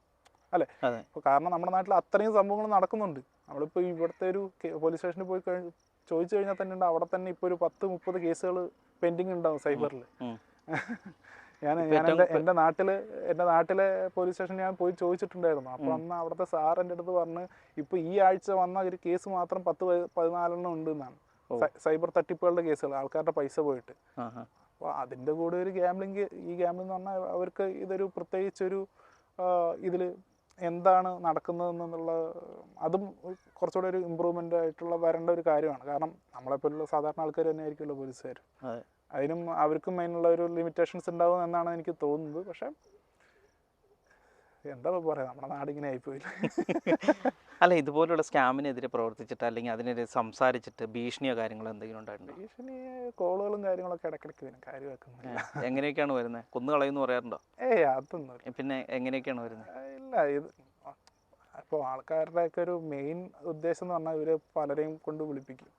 അല്ലേ? അപ്പോൾ കാരണം നമ്മുടെ നാട്ടിൽ അത്രയും സംഭവങ്ങൾ നടക്കുന്നുണ്ട്. നമ്മളിപ്പോൾ ഇവിടുത്തെ ഒരു പോലീസ് സ്റ്റേഷനിൽ പോയി ചോദിച്ചു കഴിഞ്ഞാൽ തന്നെ ഉണ്ട് അവിടെ തന്നെ ഇപ്പോൾ ഒരു 10-30 കേസുകൾ പെൻഡിങ് ഉണ്ടാവും സൈബറിൽ. ഞാൻ എൻ്റെ നാട്ടിലെ പോലീസ് സ്റ്റേഷനിൽ ഞാൻ പോയി ചോദിച്ചിട്ടുണ്ടായിരുന്നു. അപ്പോൾ അന്ന് അവിടുത്തെ സാർ എൻ്റെ അടുത്ത് പറഞ്ഞ് ഇപ്പോൾ ഈ ആഴ്ച വന്ന ഒരു കേസ് മാത്രം 10-14 ഉണ്ട് എന്നാണ്. സൈബർ തട്ടിപ്പുകളുടെ കേസുകൾ, ആൾക്കാരുടെ പൈസ പോയിട്ട്. അപ്പോൾ അതിൻ്റെ കൂടെ ഒരു ഗ്യാംബ്ലിംഗ് എന്ന് പറഞ്ഞാൽ അവർക്ക് ഇതൊരു പ്രത്യേകിച്ചൊരു ഇതിൽ എന്താണ് നടക്കുന്നതെന്നുള്ള അതും കുറച്ചുകൂടെ ഒരു ഇമ്പ്രൂവ്മെൻ്റ് ആയിട്ടുള്ള വരേണ്ട ഒരു കാര്യമാണ്. കാരണം നമ്മളെപ്പോലുള്ള സാധാരണ ആൾക്കാർ തന്നെ ആയിരിക്കുമല്ലോ പോലീസുകാർ. അതിനും അവർക്കും അതിനുള്ള ഒരു ലിമിറ്റേഷൻസ് ഉണ്ടാവും എന്നാണ് എനിക്ക് തോന്നുന്നത്. പക്ഷെ എന്താ പറയാ, നമ്മുടെ നാടിങ്ങനെ ആയിപ്പോയില്ല. അല്ല, ഇതുപോലുള്ള സ്കാമിനെതിരെ പ്രവർത്തിച്ചിട്ട് അല്ലെങ്കിൽ അതിനെതിരെ സംസാരിച്ചിട്ട് ഭീഷണിയോ കാര്യങ്ങളോ എന്തെങ്കിലും ഉണ്ടായിട്ടുണ്ടോ? ഭീഷണി കോളുകളും കാര്യങ്ങളൊക്കെ ഇടയ്ക്കിടയ്ക്ക് വരും, കാര്യമാക്കുന്നില്ല. എങ്ങനെയൊക്കെയാണ് വരുന്നത്? കൊന്നുകളയെന്ന് പറയാറുണ്ടോ? അതൊന്നും. പിന്നെ എങ്ങനെയൊക്കെയാണ് വരുന്നത്? ഇല്ല, ഇത് ഇപ്പോൾ ആൾക്കാരുടെയൊക്കെ ഒരു മെയിൻ ഉദ്ദേശം എന്ന് പറഞ്ഞാൽ ഇവര് പലരെയും കൊണ്ട് വിളിപ്പിക്കും.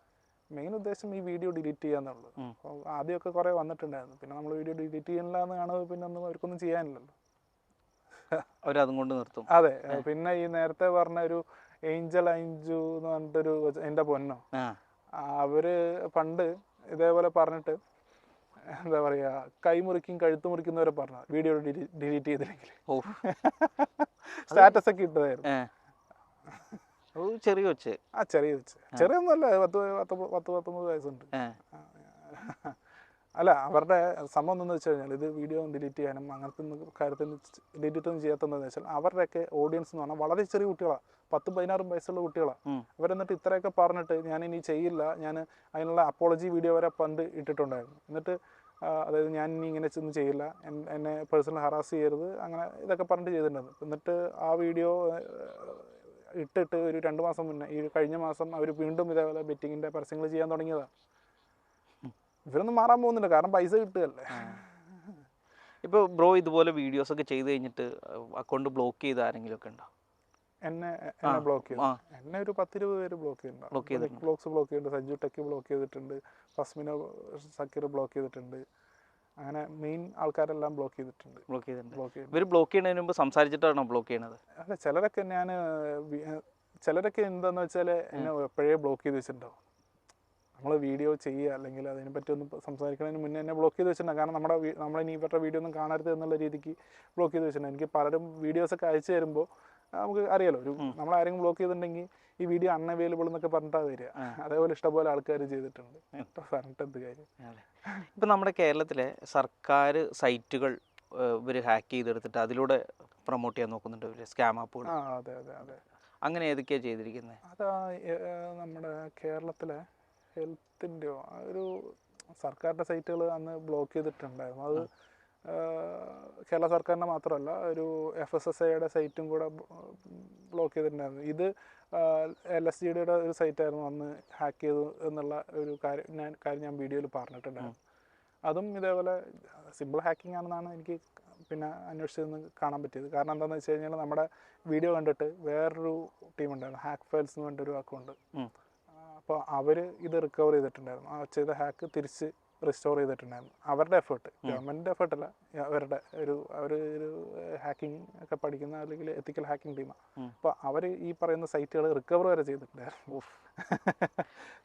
മെയിൻ ഉദ്ദേശം ഈ വീഡിയോ ഡിലീറ്റ് ചെയ്യാന്നുള്ളത്. അപ്പോൾ ആദ്യമൊക്കെ കുറേ വന്നിട്ടുണ്ടായിരുന്നു. പിന്നെ നമ്മൾ വീഡിയോ ഡിലീറ്റ് ചെയ്യണില്ല എന്ന് കാണുമ്പോൾ പിന്നെ അവർക്കൊന്നും ചെയ്യാനില്ലല്ലോ, അവരതും കൊണ്ട് നിർത്തും. അതെ. പിന്നെ ഈ നേരത്തെ പറഞ്ഞ ഒരു ഏഞ്ചൽ അഞ്ചു എന്ന് പറഞ്ഞിട്ടൊരു എൻ്റെ പൊന്നോ, അവര് പണ്ട് ഇതേപോലെ പറഞ്ഞിട്ട് എന്താ പറയാ, കൈ മുറിക്കും കഴുത്ത് മുറിക്കുന്നവരെ പറഞ്ഞ വീഡിയോ ഡിലീറ്റ് ചെയ്തില്ലെങ്കിൽ സ്റ്റാറ്റസ് ഒക്കെ ഇട്ടതായിരുന്നു. ചെറിയ വെച്ച് ചെറിയൊന്നുമല്ല, 10-19 വയസ്സുണ്ട്. അല്ല, അവരുടെ സംഭവം എന്താണെന്ന് വെച്ച് കഴിഞ്ഞാൽ ഇത് വീഡിയോ ഡിലീറ്റ് ചെയ്യാനും അങ്ങനത്തെ കാര്യത്തിൽ ഡിലീറ്റ് ഒന്നും ചെയ്യാത്തതെന്ന് വെച്ചാൽ അവരുടെയൊക്കെ ഓഡിയൻസ് എന്ന് പറഞ്ഞാൽ വളരെ ചെറിയ കുട്ടികളാണ്, 10-16 വയസ്സുള്ള കുട്ടികളാണ്. അവരെന്നിട്ട് ഇത്രയൊക്കെ പറഞ്ഞിട്ട് ഞാൻ ഇനി ചെയ്യില്ല, ഞാൻ അതിനുള്ള അപ്പോളജി വീഡിയോ വരെ പണ്ട് ഇട്ടിട്ടുണ്ടായിരുന്നു. എന്നിട്ട് അതായത് ഞാൻ ഇനി ഇങ്ങനെ ഒന്നും ചെയ്യില്ല, എന്നെ പേഴ്സണൽ ഹറാസ് ചെയ്യരുത്, അങ്ങനെ ഇതൊക്കെ പറഞ്ഞിട്ട് ചെയ്തിട്ടുണ്ടായിരുന്നു. എന്നിട്ട് ആ വീഡിയോ ഇട്ടിട്ട് ഒരു 2 മാസം മുന്നേ, ഈ കഴിഞ്ഞ മാസം അവർ വീണ്ടും ഇതേപോലെ ബെറ്റിങ്ങിൻ്റെ പരസ്യങ്ങൾ ചെയ്യാൻ തുടങ്ങിയതാണ്. ഇവരൊന്നും മാറാൻ പോകുന്നില്ല, കാരണം പൈസ കിട്ടുകയല്ലേ. ഇപ്പോൾ ബ്രോ ഇതുപോലെ വീഡിയോസ് ഒക്കെ ചെയ്ത് കഴിഞ്ഞിട്ട് അക്കൗണ്ട് ബ്ലോക്ക് ചെയ്ത് ആരെങ്കിലും ഒക്കെ ഉണ്ടോ? എന്നെ ബ്ലോക്ക് ചെയ്തു. എന്നെ ഒരു 10-20 പേര് ബ്ലോക്ക് ചെയ്തിട്ടുണ്ട്. ബ്ലോക്ക് ചെയ്തിട്ടുണ്ട്, സഞ്ജു ടെക്കി ബ്ലോക്ക് ചെയ്തിട്ടുണ്ട്, ഫസ്മിനോ സക്കീർ ബ്ലോക്ക് ചെയ്തിട്ടുണ്ട്. അങ്ങനെ മെയിൻ ആൾക്കാരെല്ലാം ബ്ലോക്ക് ചെയ്തിട്ടുണ്ട്. ഇവർ ബ്ലോക്ക് ചെയ്യുന്നതിന് മുമ്പ് സംസാരിച്ചിട്ടാണോ ബ്ലോക്ക് ചെയ്യണത്? അല്ല, ചിലരൊക്കെ എന്താന്ന് വെച്ചാൽ എന്നെ എപ്പോഴേ ബ്ലോക്ക് ചെയ്ത് വെച്ചിട്ടുണ്ടാവും. നമ്മൾ വീഡിയോ ചെയ്യുക അല്ലെങ്കിൽ അതിനെപ്പറ്റി ഒന്ന് സംസാരിക്കുന്നതിന് മുന്നേ എന്നെ ബ്ലോക്ക് ചെയ്ത് വെച്ചിട്ടുണ്ടാകും. കാരണം നമ്മളിനി ഇവരുടെ വീഡിയോ ഒന്നും കാണരുത് എന്നുള്ള രീതിക്ക് ബ്ലോക്ക് ചെയ്ത് വെച്ചിട്ടുണ്ട്. എനിക്ക് പലരും വീഡിയോസൊക്കെ അയച്ചു തരുമ്പോൾ നമുക്ക് അറിയാലോ, നമ്മളാരെങ്കിലും ബ്ലോക്ക് ചെയ്തിട്ടുണ്ടെങ്കിൽ ഈ വീഡിയോ അൺഅവൈലബിൾ എന്നൊക്കെ പറഞ്ഞിട്ടാണ് വരിക. അതേപോലെ ഇഷ്ടംപോലെ ആൾക്കാർ ചെയ്തിട്ടുണ്ട്. പറഞ്ഞിട്ട് എന്ത് കാര്യം. ഇപ്പം നമ്മുടെ കേരളത്തിലെ സർക്കാർ സൈറ്റുകൾ ഇവർ ഹാക്ക് ചെയ്തെടുത്തിട്ട് അതിലൂടെ പ്രൊമോട്ട് ചെയ്യാൻ നോക്കുന്നുണ്ട് സ്കാം ആപ്പുകൾ. അതെ അതെ അതെ. അങ്ങനെ ഏതൊക്കെയാണ് ചെയ്തിരിക്കുന്നത്? അതാ നമ്മുടെ കേരളത്തിലെ ഹെൽത്തിൻ്റെയോ ഒരു സർക്കാരിൻ്റെ സൈറ്റുകൾ അന്ന് ബ്ലോക്ക് ചെയ്തിട്ടുണ്ടായിരുന്നു. അത് കേരള സർക്കാരിൻ്റെ മാത്രമല്ല, ഒരു FSSAIയുടെ സൈറ്റും കൂടെ ബ്ലോക്ക് ചെയ്തിട്ടുണ്ടായിരുന്നു. ഇത് LSGDയുടെ ഒരു സൈറ്റായിരുന്നു അന്ന് ഹാക്ക് ചെയ്തു എന്നുള്ള ഒരു കാര്യം ഞാൻ വീഡിയോയിൽ പറഞ്ഞിട്ടുണ്ടായിരുന്നു. അതും ഇതേപോലെ സിമ്പിൾ ഹാക്കിംഗ് ആണെന്നാണ് എനിക്ക് പിന്നെ അന്വേഷിച്ചതെന്ന് കാണാൻ പറ്റിയത്. കാരണം എന്താണെന്ന് വെച്ച് കഴിഞ്ഞാൽ നമ്മുടെ വീഡിയോ കണ്ടിട്ട് വേറൊരു ടീമുണ്ടായിരുന്നു, ഹാക്ക് ഫയൽസ് എന്ന് പറഞ്ഞിട്ടൊരു അക്കൗണ്ട്. അപ്പോൾ അവർ ഇത് റിക്കവർ ചെയ്തിട്ടുണ്ടായിരുന്നു. ആ ചെയ്ത ഹാക്ക് തിരിച്ച് റിസ്റ്റോർ ചെയ്തിട്ടുണ്ടായിരുന്നു. അവരുടെ എഫേർട്ട്, ഗവൺമെൻറ്റിൻ്റെ എഫേർട്ടല്ല, അവർ ഒരു ഹാക്കിംഗ് ഒക്കെ പഠിക്കുന്ന അല്ലെങ്കിൽ എത്തിക്കൽ ഹാക്കിംഗ് ടീമാണ്. അപ്പോൾ അവർ ഈ പറയുന്ന സൈറ്റുകൾ റിക്കവർ വരെ ചെയ്തിട്ടുണ്ടായിരുന്നു.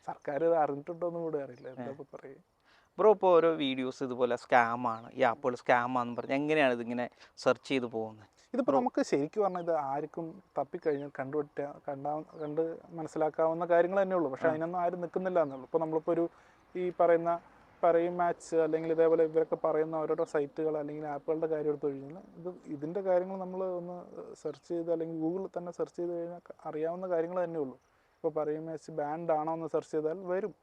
സർക്കാർ ഇത് അറിഞ്ഞിട്ടുണ്ടോ എന്നും കൂടെ അറിയില്ല, എന്താ പറയും. ബ്രോ, ഇപ്പോൾ ഓരോ വീഡിയോസ് ഇതുപോലെ സ്കാമാണ്, ഈ ആപ്പുകൾ സ്കാമാണെന്ന് പറഞ്ഞാൽ എങ്ങനെയാണ് ഇതിങ്ങനെ സെർച്ച് ചെയ്ത് പോകുന്നത്? ഇതിപ്പോൾ നമുക്ക് ശരിക്കും പറഞ്ഞാൽ ഇത് ആർക്കും തപ്പിക്കഴിഞ്ഞാൽ കണ്ട് മനസ്സിലാക്കാവുന്ന കാര്യങ്ങൾ തന്നെ ഉള്ളൂ. പക്ഷേ അതിനൊന്നും ആരും നിൽക്കുന്നില്ല എന്നുള്ളൂ. ഇപ്പോൾ നമ്മളിപ്പോൾ ഈ പറയുന്ന മാച്ച് അല്ലെങ്കിൽ ഇതേപോലെ ഇവരൊക്കെ പറയുന്ന ഓരോരോ സൈറ്റുകൾ അല്ലെങ്കിൽ ആപ്പുകളുടെ കാര്യം എടുത്തു കഴിഞ്ഞാൽ ഇതിൻ്റെ കാര്യങ്ങൾ നമ്മൾ ഒന്ന് സെർച്ച് ചെയ്ത് അല്ലെങ്കിൽ ഗൂഗിളിൽ തന്നെ സെർച്ച് ചെയ്ത് കഴിഞ്ഞാൽ അറിയാവുന്ന കാര്യങ്ങൾ തന്നെ ഉള്ളൂ. ഇപ്പോൾ മാച്ച് ബാൻഡ് ആണോ എന്ന് സെർച്ച് ചെയ്താൽ വരും.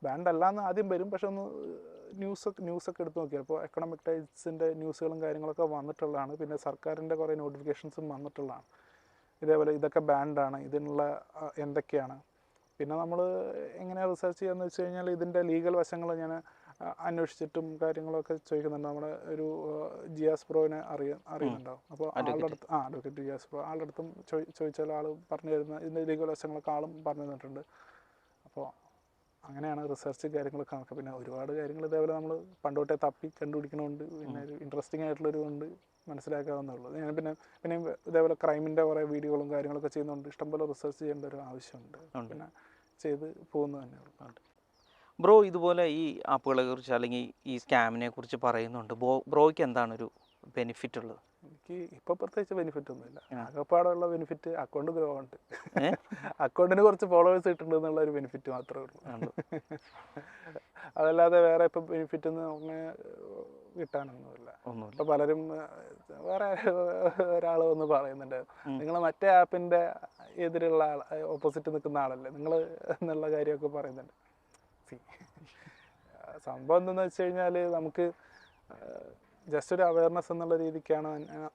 ബാൻഡ് അല്ലാന്ന് ആദ്യം വരും, പക്ഷെ ഒന്ന് ന്യൂസൊക്കെ എടുത്ത് നോക്കിയാൽ ഇപ്പോൾ എക്കണോമിക് ടൈംസിൻ്റെ ന്യൂസുകളും കാര്യങ്ങളൊക്കെ വന്നിട്ടുള്ളതാണ്. പിന്നെ സർക്കാരിൻ്റെ കുറേ നോട്ടിഫിക്കേഷൻസും വന്നിട്ടുള്ളതാണ്. ഇതേപോലെ ഇതൊക്കെ ബാൻഡാണ്, ഇതിനുള്ള എന്തൊക്കെയാണ് പിന്നെ നമ്മൾ എങ്ങനെയാണ് റിസർച്ച് ചെയ്യാന്ന് വെച്ച് കഴിഞ്ഞാൽ ഇതിൻ്റെ ലീഗൽ വശങ്ങൾ ഞാൻ അന്വേഷിച്ചിട്ടും കാര്യങ്ങളൊക്കെ ചോദിക്കുന്നുണ്ട്. നമ്മുടെ ഒരു ജിയാസ് ബ്രോനെ അറിയുന്നുണ്ടാവും. അപ്പോൾ ആളുടെ അടുത്ത് അഡ്വക്കേറ്റ് ജിയാസ് ബ്രോ, ആളുടെ അടുത്തും ചോദിച്ചാൽ ആൾ പറഞ്ഞു തരുന്ന ഇതിൻ്റെ ലീഗൽ വശങ്ങളൊക്കെ ആളും പറഞ്ഞു തന്നിട്ടുണ്ട്. അപ്പോൾ അങ്ങനെയാണ് റിസർച്ച് കാര്യങ്ങളൊക്കെ നടക്കുക. പിന്നെ ഒരുപാട് കാര്യങ്ങൾ ഇതേപോലെ നമ്മൾ പണ്ടോട്ടേ തപ്പി കണ്ടുപിടിക്കണമുണ്ട്. പിന്നെ ഒരു ഇൻട്രസ്റ്റിംഗ് ആയിട്ടുള്ളൊരു കൊണ്ട് മനസ്സിലാക്കാവുന്നുള്ളൂ. ഞാൻ പിന്നെ ഇതേപോലെ ക്രൈമിൻ്റെ കുറേ വീഡിയോകളും കാര്യങ്ങളൊക്കെ ചെയ്യുന്നുണ്ട്. ഇഷ്ടംപോലെ റിസർച്ച് ചെയ്യേണ്ട ഒരു ആവശ്യമുണ്ട്. പിന്നെ ചെയ്ത് പോകുന്നത് തന്നെയുള്ളൂ. ബ്രോ ഇതുപോലെ ഈ ആപ്പുകളെ കുറിച്ച് അല്ലെങ്കിൽ ഈ സ്കാമിനെ കുറിച്ച് പറയുന്നുണ്ട്. ബ്രോയ്ക്ക് എന്താണ് ഒരു ബെനിഫിറ്റ് ഉള്ളത്? എനിക്ക് ഇപ്പോൾ പ്രത്യേകിച്ച് ബെനിഫിറ്റ് ഒന്നുമില്ല. ആകെപ്പാടുള്ള ബെനിഫിറ്റ് അക്കൗണ്ട് ഗ്രോ ഉണ്ട്. അക്കൗണ്ടിന് കുറച്ച് ഫോളോവേഴ്സ് കിട്ടുന്നുണ്ട് എന്നുള്ള ഒരു ബെനിഫിറ്റ് മാത്രമേ ഉള്ളൂ. അതല്ലാതെ വേറെ ഇപ്പം ബെനിഫിറ്റ് ഒന്നും കിട്ടാനൊന്നുമില്ല. ഇപ്പം പലരും വേറെ ഒരാൾ വന്ന് പറയുന്നുണ്ട്, നിങ്ങൾ മറ്റേ ആപ്പിൻ്റെ എതിരുള്ള ഓപ്പോസിറ്റ് നിൽക്കുന്ന ആളല്ലേ നിങ്ങൾ എന്നുള്ള കാര്യമൊക്കെ പറയുന്നുണ്ട്. സംഭവം എന്തെന്ന് വെച്ച് കഴിഞ്ഞാൽ നമുക്ക് ജസ്റ്റ് ഒരു അവയർനെസ് എന്നുള്ള രീതിക്കാണ്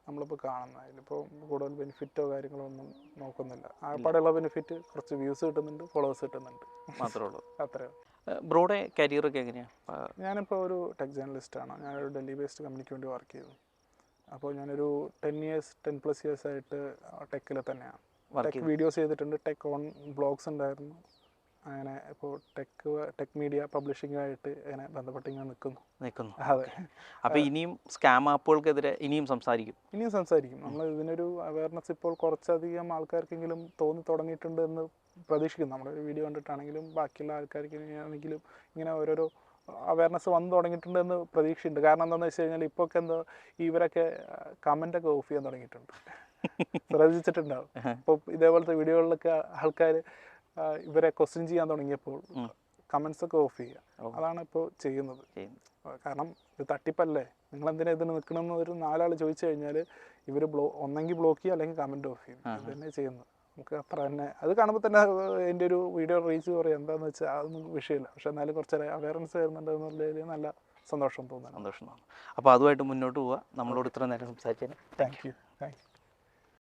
നമ്മളിപ്പോൾ കാണുന്നത്. അതിലിപ്പോൾ കൂടുതൽ ബെനിഫിറ്റോ കാര്യങ്ങളോ ഒന്നും നോക്കുന്നില്ല. ആകെപ്പാടെയുള്ള ബെനിഫിറ്റ് കുറച്ച് വ്യൂസ് കിട്ടുന്നുണ്ട്, ഫോളോവേഴ്സ് കിട്ടുന്നുണ്ട്, മാത്രമേ ഉള്ളൂ. അത്രയോ. ബ്രോയുടെ കരിയറൊക്കെ എങ്ങനെയാണ്? ഞാനിപ്പോൾ ഒരു ടെക് ജേർണലിസ്റ്റാണ്. ഞാനൊരു ഡൽഹി ബേസ്ഡ് കമ്പനിക്ക് വേണ്ടി വർക്ക് ചെയ്തു. അപ്പോൾ ഞാനൊരു 10+ years ആയിട്ട് ടെക്കിൽ തന്നെയാണ്. ടെക് വീഡിയോസ് ചെയ്തിട്ടുണ്ട്, ടെക് ഓൺ ബ്ലോഗ്സ് ഉണ്ടായിരുന്നു. അങ്ങനെ ഇപ്പോൾ ടെക് മീഡിയ പബ്ലിഷിങ്ങായിട്ട് അങ്ങനെ ബന്ധപ്പെട്ട് ഇങ്ങനെ നിൽക്കുന്നു. അതെ. അപ്പോൾ ഇനിയും സ്കാം ആപ്പുകൾക്കെതിരെ ഇനിയും സംസാരിക്കും. നമ്മൾ ഇതിനൊരു അവയർനെസ് ഇപ്പോൾ കുറച്ചധികം ആൾക്കാർക്കെങ്കിലും തോന്നി തുടങ്ങിയിട്ടുണ്ട് എന്ന് പ്രതീക്ഷിക്കുന്നു. നമ്മുടെ ഒരു വീഡിയോ കണ്ടിട്ടാണെങ്കിലും ബാക്കിയുള്ള ആൾക്കാർക്ക് ആണെങ്കിലും ഇങ്ങനെ ഓരോരോ അവയർനെസ് വന്നു തുടങ്ങിയിട്ടുണ്ടെന്ന് പ്രതീക്ഷയുണ്ട്. കാരണം എന്താണെന്ന് വെച്ച് കഴിഞ്ഞാൽ ഇപ്പോൾ എന്തോ ഇവരൊക്കെ കമൻ്റൊക്കെ ഓഫ് ചെയ്യാൻ തുടങ്ങിയിട്ടുണ്ട്. ശ്രദ്ധിച്ചിട്ടുണ്ടാവും. ഇപ്പോൾ ഇതേപോലത്തെ വീഡിയോകളിലൊക്കെ ആൾക്കാർ ഇവരെ ക്വസ്റ്റ്യൻ ചെയ്യാൻ തുടങ്ങിയപ്പോൾ കമൻസ് ഒക്കെ ഓഫ് ചെയ്യുക. അതാണ് ഇപ്പോൾ ചെയ്യുന്നത്. കാരണം ഇത് തട്ടിപ്പല്ലേ, നിങ്ങളെന്തിനാ ഇതിന് നിൽക്കണമെന്ന് ഒരു 4 ആൾ ചോദിച്ചു കഴിഞ്ഞാൽ ഇവർ ഒന്നെങ്കിൽ ബ്ലോക്ക് ചെയ്യുക അല്ലെങ്കിൽ കമൻറ്റ് ഓഫ് ചെയ്യും. ഇത് തന്നെ ചെയ്യുന്നത്. നമുക്ക് അത്ര തന്നെ അത് കാണുമ്പോൾ തന്നെ എൻ്റെ ഒരു വീഡിയോ റീച്ച് കുറയും. എന്താണെന്ന് വെച്ചാൽ അതൊന്നും വിഷയമില്ല. പക്ഷെ എന്നാലും കുറച്ച് അവയർനെസ് വരുന്നുണ്ട് എന്നുള്ളതിൽ നല്ല സന്തോഷം തോന്നുന്നു. അപ്പോൾ അതുമായിട്ട് മുന്നോട്ട് പോവുക. നമ്മളോട് ഇത്ര നേരം സംസാരിച്ചതിന് താങ്ക് യു.